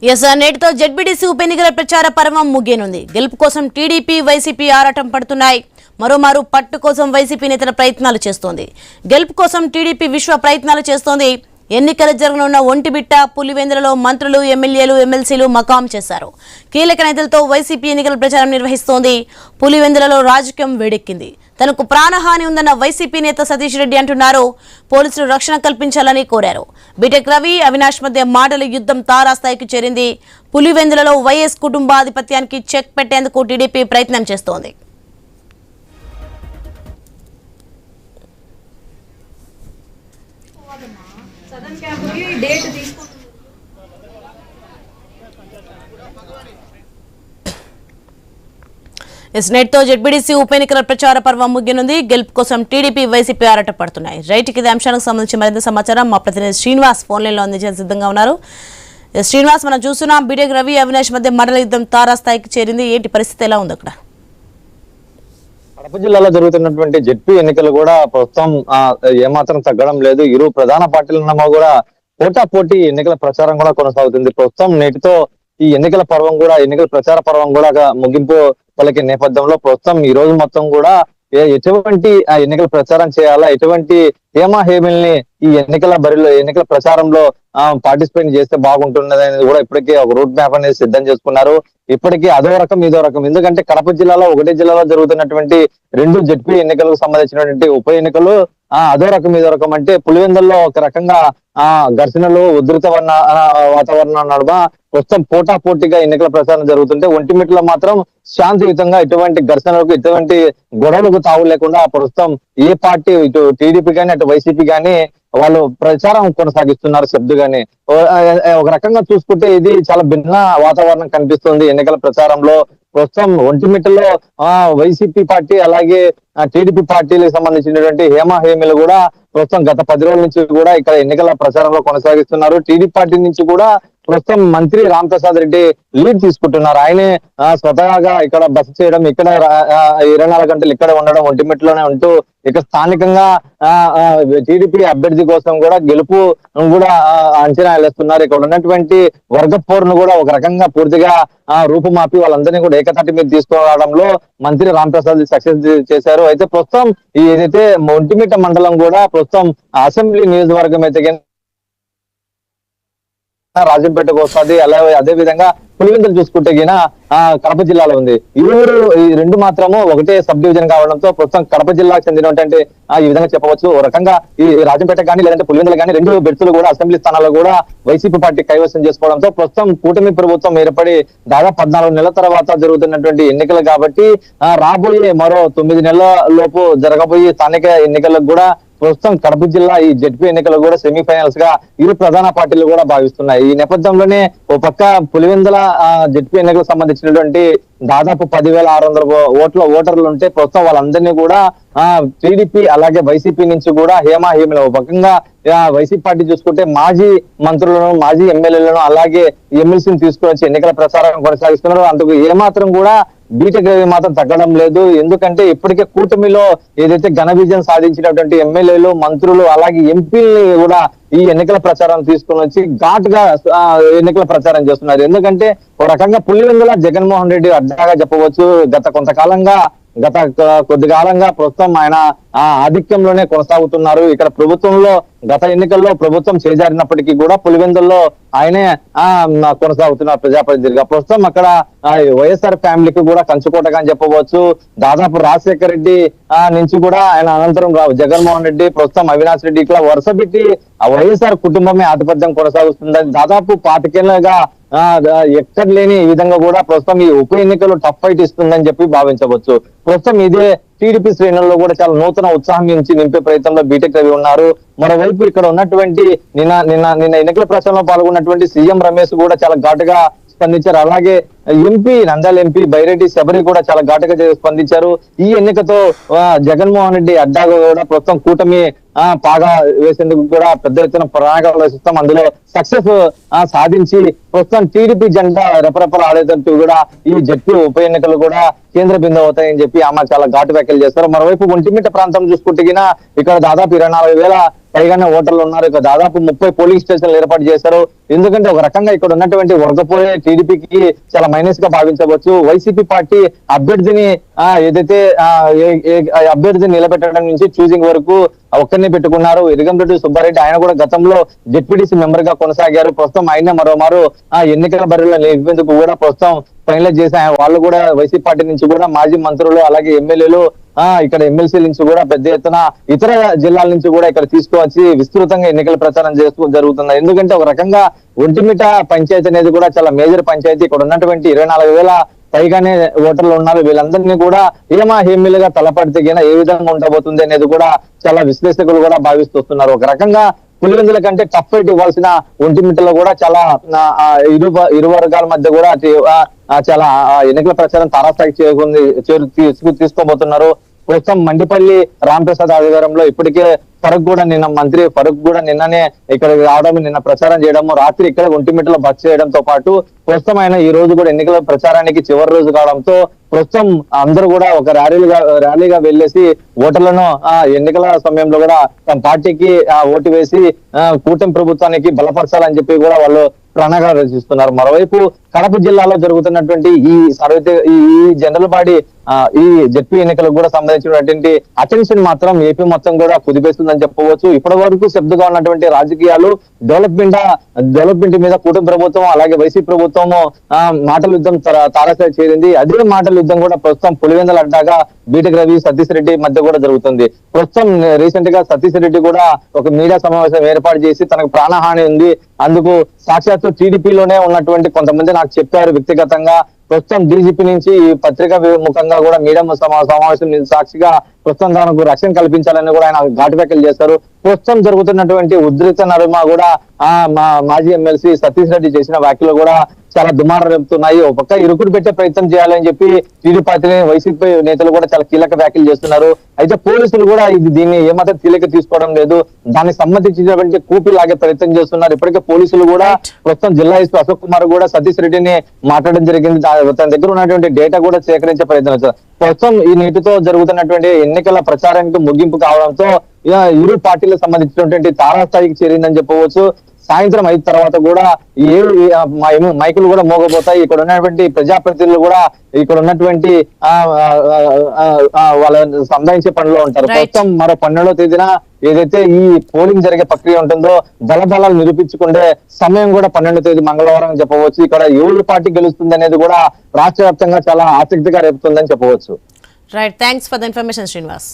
నేటితో జెడ్పీటీసీ ఉప ఎన్నికల ప్రచార పర్వం ముగియనుంది. గెలుపు కోసం టీడీపీ వైసీపీ ఆరాటం పడుతున్నాయి. మరోమారు పట్టు కోసం వైసీపీ నేతల ప్రయత్నాలు చేస్తోంది. గెలుపు కోసం టీడీపీ విశ్వ ప్రయత్నాలు చేస్తోంది. ఎన్నికలు జరగనున్న ఒంటిమిట్ట, పులివెందులలో మంత్రులు, ఎమ్మెల్యేలు, ఎమ్మెల్సీలు మకాం చేశారు. కీలక నేతలతో వైసీపీ ఎన్నికల ప్రచారం నిర్వహిస్తోంది. పులివెందులలో రాజకీయం వేడెక్కింది. తనకు ప్రాణహాని ఉందన్న వైసీపీ నేత సతీష్ రెడ్డి అంటున్నారు. పోలీసులు రక్షణ కల్పించాలని కోరారు. బీటెక్ రవి, అవినాష్ మధ్య మాటల యుద్ధం తారాస్థాయికి చేరింది. పులివెందులలో వైఎస్ కుటుంబాధిపత్యానికి చెక్ పెట్టేందుకు టీడీపీ ప్రయత్నం చేస్తోంది. నేటితో జెడ్పీటీసీ ఉప ఎన్నికల ప్రచార పర్వం ముగియనుంది. గెలుపు కోసం టీడీపీ వైసీపీ ఆరాట పడుతున్నాయి. రైట్, ఇదే అంశానికి సంబంధించి మరింత సమాచారం మా ప్రతినిధి శ్రీనివాస్ ఫోన్ లైన్ లో అందించే సిద్ధంగా ఉన్నారు. శ్రీనివాస్, మనం చూస్తున్నాం బీటెక్ రవి, అవినాష్ మధ్య మండల యుద్ధం తారాస్థాయికి చేరింది. ఏంటి పరిస్థితి, ఎలా ఉంది అక్కడ? కడప జిల్లాలో జరుగుతున్నటువంటి జెడ్పీ ఎన్నికలు కూడా ప్రస్తుతం ఏమాత్రం తగ్గడం లేదు. ఇరు ప్రధాన పార్టీలున్న కూడా పోటాపోటీ ఎన్నికల ప్రచారం కూడా కొనసాగుతుంది. ప్రస్తుతం నేటితో ఈ ఎన్నికల పర్వం కూడా, ఎన్నికల ప్రచార పర్వం కూడా ముగింపు పలికే నేపథ్యంలో ప్రస్తుతం ఈ రోజు మొత్తం కూడా ఎటువంటి ఎన్నికల ప్రచారం చేయాలా, ఎటువంటి హేమల్ని ఈ ఎన్నికల బరిలో, ఎన్నికల ప్రచారంలో పార్టిసిపేట్ చేస్తే బాగుంటున్నది అనేది కూడా ఇప్పటికే ఒక రూట్ మ్యాప్ అనేది సిద్ధం చేసుకున్నారు. ఇప్పటికీ అదో రకం ఇదో రకం. ఎందుకంటే కడప జిల్లాలో ఒకటే జిల్లాలో జరుగుతున్నటువంటి రెండు జెడ్పీ ఎన్నికలకు సంబంధించినటువంటి ఉప ఎన్నికలు అదో రకం ఇదో రకం. అంటే పులివెందుల్లో ఒక రకంగా ఘర్షణలు, ఉధృత వాతావరణం నడుమ ప్రస్తుతం పోటాపోటీగా ఎన్నికల ప్రచారం జరుగుతుంటే, ఒంటిమిట్టలో మాత్రం శాంతియుతంగా ఎటువంటి ఘర్షణలకు, ఎటువంటి గొడవలకు తావు లేకుండా ప్రస్తుతం ఏ పార్టీ, ఇటు టీడీపీ కానీ అటు వైసీపీ కానీ వాళ్ళు ప్రచారం కొనసాగిస్తున్నారు శబ్దుగానే. ఒక రకంగా చూసుకుంటే ఇది చాలా భిన్న వాతావరణం కనిపిస్తుంది ఎన్నికల ప్రచారంలో. ప్రస్తుతం ఒంటిమిట్టలో వైసీపీ పార్టీ అలాగే టీడీపీ పార్టీలకు సంబంధించినటువంటి హేమీలు కూడా ప్రస్తుతం గత 10 రోజుల నుంచి కూడా ఇక్కడ ఎన్నికల ప్రచారంలో కొనసాగిస్తున్నారు. టీడీపీ పార్టీ నుంచి కూడా ప్రస్తుతం మంత్రి రాంప్రసాద్ రెడ్డి లీడ్ తీసుకుంటున్నారు. ఆయనే స్వతహాగా ఇక్కడ బస చేయడం, ఇక్కడ 24 గంటలు ఇక్కడ ఉండడం, ఒంటిమిట్టలోనే ఉంటూ ఇక్కడ స్థానికంగా టీడీపీ అభ్యర్థి కోసం కూడా గెలుపు కూడా అంచనా వేస్తున్నారు. ఇక్కడ ఉన్నటువంటి వర్గ పోరును కూడా ఒక రకంగా పూర్తిగా రూపుమాపి వాళ్ళందరినీ కూడా ఏకతాటి మీద తీసుకురావడంలో మంత్రి రాంప్రసాద్ సక్సెస్ చేశారు. అయితే ప్రస్తుతం ఈ ఏదైతే ఒంటిమిట్ట మండలం కూడా ప్రస్తుతం అసెంబ్లీ నియోజకవర్గం అయితే రాజంపేటకు వస్తుంది. అలాగే అదే విధంగా పులివెందులు చూసుకుంటే గిన కడప జిల్లాలో ఉంది. ఈ రెండు మాత్రము ఒకటే సబ్ డివిజన్ కావడంతో ప్రస్తుతం కడప జిల్లాకు చెందినటువంటి ఈ విధంగా చెప్పవచ్చు. ఒక రకంగా ఈ రాజంపేట కానీ లేదంటే పులివెందులు కానీ రెండు బెర్తులు కూడా అసెంబ్లీ స్థానాల్లో కూడా వైసీపీ పార్టీ కైవసం చేసుకోవడంతో ప్రస్తుతం కూటమి ప్రభుత్వం ఏర్పడి దాదాపు 14 నెలల తర్వాత జరుగుతున్నటువంటి ఎన్నికలు కాబట్టి రాబోయే మరో 9 నెలల లోపు జరగబోయే స్థానిక ఎన్నికలకు కూడా ప్రస్తుతం కడప జిల్లా ఈ జెడ్పీ ఎన్నికలు కూడా సెమీఫైనల్స్ గా ఇరు ప్రధాన పార్టీలు కూడా భావిస్తున్నాయి. ఈ నేపథ్యంలోనే ఓ పక్క పులివెందుల జెడ్పీ ఎన్నికలకు సంబంధించినటువంటి దాదాపు 10,600 ఓటర్లు ఉంటే ప్రస్తుతం వాళ్ళందరినీ కూడా టీడీపీ అలాగే వైసీపీ నుంచి కూడా హేమీలు, ఒక పక్కగా వైసీపీ పార్టీ చూసుకుంటే మాజీ మంత్రులను, మాజీ ఎమ్మెల్యేలను అలాగే ఎమ్మెల్సీని తీసుకుని వచ్చి ఎన్నికల ప్రచారం కొనసాగిస్తున్నారు. అందుకు ఏమాత్రం కూడా బీటెక్ మాత్రం తగ్గడం లేదు. ఎందుకంటే ఇప్పటికే కూటమిలో ఏదైతే ఘన విజయం సాధించినటువంటి ఎమ్మెల్యేలు, మంత్రులు అలాగే ఎంపీల్ని కూడా ఈ ఎన్నికల ప్రచారం తీసుకుని వచ్చి ఘాటుగా ఎన్నికల ప్రచారం చేస్తున్నారు. ఎందుకంటే ఒక రకంగా పులివెందుల జగన్మోహన్ రెడ్డి అడ్డాగా చెప్పవచ్చు. గత కొద్ది కాలంగా ప్రస్తుతం ఆయన ఆధిక్యంలోనే కొనసాగుతున్నారు. ఇక్కడ ప్రభుత్వంలో గత ఎన్నికల్లో ప్రభుత్వం చేజారినప్పటికీ కూడా పులివెందుల్లో ఆయనే కొనసాగుతున్నారు ప్రజాప్రతినిధిగా. ప్రస్తుతం అక్కడ వైఎస్ఆర్ ఫ్యామిలీకి కూడా కంచుకోటగా అని చెప్పవచ్చు. దాదాపు రాజశేఖర రెడ్డి నుంచి కూడా ఆయన అనంతరం జగన్మోహన్ రెడ్డి, ప్రస్తుతం అవినాష్ రెడ్డి, ఇట్లా వరుస పెట్టి ఆ వైఎస్ఆర్ కుటుంబమే ఆధిపత్యం కొనసాగుతుందని దాదాపు 25 ఏళ్లుగా ఎక్కడ లేని విధంగా కూడా ప్రస్తుతం ఈ ఉప ఎన్నికలు టఫ్ ఫైట్ ఇస్తుందని చెప్పి భావించవచ్చు. ప్రస్తుతం ఇదే టీడీపీ శ్రేణుల్లో కూడా చాలా నూతన ఉత్సాహం నుంచి నింపే ప్రయత్నంలో బీటెక్ రవి ఉన్నారు. మరోవైపు ఇక్కడ ఉన్నటువంటి నిన్న ఎన్నికల ప్రచారంలో పాల్గొన్నటువంటి సీఎం రమేష్ కూడా చాలా ఘాటుగా స్పందించారు. అలాగే ఎంపీ నంద్యాల ఎంపీ బైరెడ్డి శబరి కూడా చాలా ఘాటుగా స్పందించారు. ఈ ఎన్నికతో జగన్మోహన్ రెడ్డి అడ్డాగా కూడా ప్రస్తుతం కూటమి పాగా వేసేందుకు కూడా పెద్ద ఎత్తున ప్రణాళికలు వేస్తాం, అందులో సక్సెస్ సాధించి ప్రస్తుతం టీడీపీ జెండా రెపరెపలు ఆడేటట్టు కూడా ఈ జడ్పీ ఉప ఎన్నికలు కూడా కేంద్ర బిందువు అవుతాయని చెప్పి ఆమె చాలా ఘాటు వ్యాఖ్యలు చేస్తారు. మరోవైపు ఒంటిమిట్ట ప్రాంతం చూసుకుంటే ఇక్కడ దాదాపు 24,000 పైగానే ఓటర్లు ఉన్నారు. ఇక దాదాపు 30 పోలింగ్ స్టేషన్లు ఏర్పాటు చేశారు. ఎందుకంటే ఒక రకంగా ఇక్కడ ఉన్నటువంటి వర్గపోయే టీడీపీకి చాలా మైనస్ గా భావించవచ్చు. వైసీపీ పార్టీ అభ్యర్థిని ఏదైతే అభ్యర్థిని నిలబెట్టడం నుంచి చూసింగ్ వరకు ఒక్కరిని పెట్టుకున్నారు. ఇరిగంరెడ్డి సుబ్బారెడ్డి ఆయన కూడా గతంలో జెడ్పీటీసీ మెంబర్ గా కొనసాగారు. ప్రస్తుతం ఆయన మరోమారు ఎన్నికల బరిలో నిలిపేందుకు కూడా ప్రస్తుతం ఫైనలైజ్ చేసి వాళ్ళు కూడా వైసీపీ పార్టీ నుంచి కూడా మాజీ మంత్రులు అలాగే ఎమ్మెల్యేలు ఇక్కడ ఎమ్మెల్సీ నుంచి కూడా పెద్ద ఎత్తున ఇతర జిల్లాల నుంచి కూడా ఇక్కడ తీసుకువచ్చి విస్తృతంగా ఎన్నికల ప్రచారం చేస్తూ జరుగుతుంది. ఎందుకంటే ఒక రకంగా ఒంటిమిట పంచాయతీ అనేది కూడా చాలా మేజర్ పంచాయతీ. ఇక్కడ ఉన్నటువంటి 24,000 పైగానే ఓటర్లు ఉన్నారు. వీళ్ళందరినీ కూడా హేమిలుగా తలపడితే ఏ విధంగా ఉండబోతుంది అనేది కూడా చాలా విశ్లేషకులు కూడా భావిస్తున్నారు. ఒక రకంగా పులివెందుల కంటే టఫ్ ఫైట్ ఇవ్వాల్సిన ఒంటిమిట్టలో కూడా చాలా ఇరు వర్గాల మధ్య కూడా చాలా ఎన్నికల ప్రచారం తారాస్థాయికి తీసుకోబోతున్నారు. ప్రస్తుతం మండిపల్లి రాంప్రసాద్ ఆధ్వర్యంలో ఇప్పటికే ఫరూక్ కూడా మంత్రి ఫరూక్ కూడా నిన్ననే ఇక్కడ రావడం, నిన్న ప్రచారం చేయడము, రాత్రి ఇక్కడ ఒంటిమిట్టలో బస్ చేయడంతో పాటు ప్రస్తుతం ఆయన ఈ రోజు కూడా ఎన్నికల ప్రచారానికి చివరి రోజు కావడంతో ప్రస్తుతం అందరూ కూడా ఒక ర్యాలీగా వెళ్లేసి ఓటర్లను ఎన్నికల సమయంలో కూడా తమ పార్టీకి ఓటు వేసి కూటమి ప్రభుత్వానికి బలపరచాలని చెప్పి కూడా వాళ్ళు ప్రణాళికలు రచిస్తున్నారు. మరోవైపు కడప జిల్లాలో జరుగుతున్నటువంటి ఈ జనరల్ బాడీ ఈ జెడ్పీ ఎన్నికలకు కూడా సంబంధించినటువంటి అటెన్షన్ మాత్రం ఏపీ మొత్తం కూడా కుదిపేస్తుందని చెప్పవచ్చు. ఇప్పటి వరకు శబ్దగా ఉన్నటువంటి రాజకీయాలు డెవలప్మెంట్ మీద కూటమి ప్రభుత్వం అలాగే వైసీపీ ప్రభుత్వము మాటల యుద్ధం తారాస్థాయి చేరింది. అదే మాటల యుద్ధం కూడా ప్రస్తుతం పులివెందుల అడ్డాగా బీటెక్ రవి సతీష్ రెడ్డి మధ్య కూడా జరుగుతుంది. ప్రస్తుతం రీసెంట్ గా సతీష్ రెడ్డి కూడా ఒక మీడియా సమావేశం ఏర్పాటు చేసి తనకు ప్రాణహాని ఉంది, అందుకు సాక్షాత్తు టీడీపీలోనే ఉన్నటువంటి కొంతమంది నాకు చెప్పారు వ్యక్తిగతంగా. ప్రస్తుతం డీజీపీ నుంచి ఈ పత్రికా ముఖంగా కూడా మీడియా సమావేశం సాక్షిగా ప్రస్తుతం తనకు రక్షణ కల్పించాలని కూడా ఆయన ఘాటు వ్యాఖ్యలు చేస్తారు. ప్రస్తుతం జరుగుతున్నటువంటి ఉద్రిక్త నడుమ కూడా మాజీ ఎమ్మెల్సీ సతీష్ రెడ్డి చేసిన వ్యాఖ్యలు కూడా చాలా దుమారం రేపుతున్నాయి. ఒక పక్క ఇరుకుడు పెట్టే ప్రయత్నం చేయాలని చెప్పి టీడీపీ పార్టీ వైసీపీ నేతలు కూడా చాలా కీలక వ్యాఖ్యలు చేస్తున్నారు. అయితే పోలీసులు కూడా దీన్ని ఏమాత్రం కీలక తీసుకోవడం లేదు, దానికి సంబంధించినటువంటి కూపి లాగే ప్రయత్నం చేస్తున్నారు. ఇప్పటికే పోలీసులు కూడా ప్రస్తుతం జిల్లా ఎస్పీ అశోక్ కుమార్ కూడా సతీష్ రెడ్డిని మాట్లాడడం జరిగింది. తన దగ్గర ఉన్నటువంటి డేటా కూడా సేకరించే ప్రయత్నం చేస్తారు. ప్రస్తుతం ఈ నీటితో జరుగుతున్నటువంటి ఎన్నికల ప్రచారానికి ముగింపు కావడంతో ఇరు పార్టీలకు సంబంధించినటువంటి తారాస్థాయికి చేరిందని చెప్పవచ్చు. సాయంత్రం 5 తర్వాత కూడా మైకులు కూడా మోగబోతాయి. ఇక్కడ ఉన్నటువంటి ప్రజాప్రతినిధులు కూడా ఇక్కడ ఉన్నటువంటి వాళ్ళ సంధానించే పనిలో ఉంటారు. ప్రస్తుతం మరో 12వ తేదీన ఏదైతే ఈ పోలింగ్ జరిగే ప్రక్రియ ఉంటుందో బలబలాలు నిరూపించుకుంటే సమయం కూడా 12వ తేదీ మంగళవారం చెప్పవచ్చు. ఇక్కడ ఎవరి పార్టీ గెలుస్తుంది అనేది కూడా రాష్ట్ర వ్యాప్తంగా చాలా ఆసక్తిగా రేపుతుందని చెప్పవచ్చు. Right, thanks for the information Srinivas.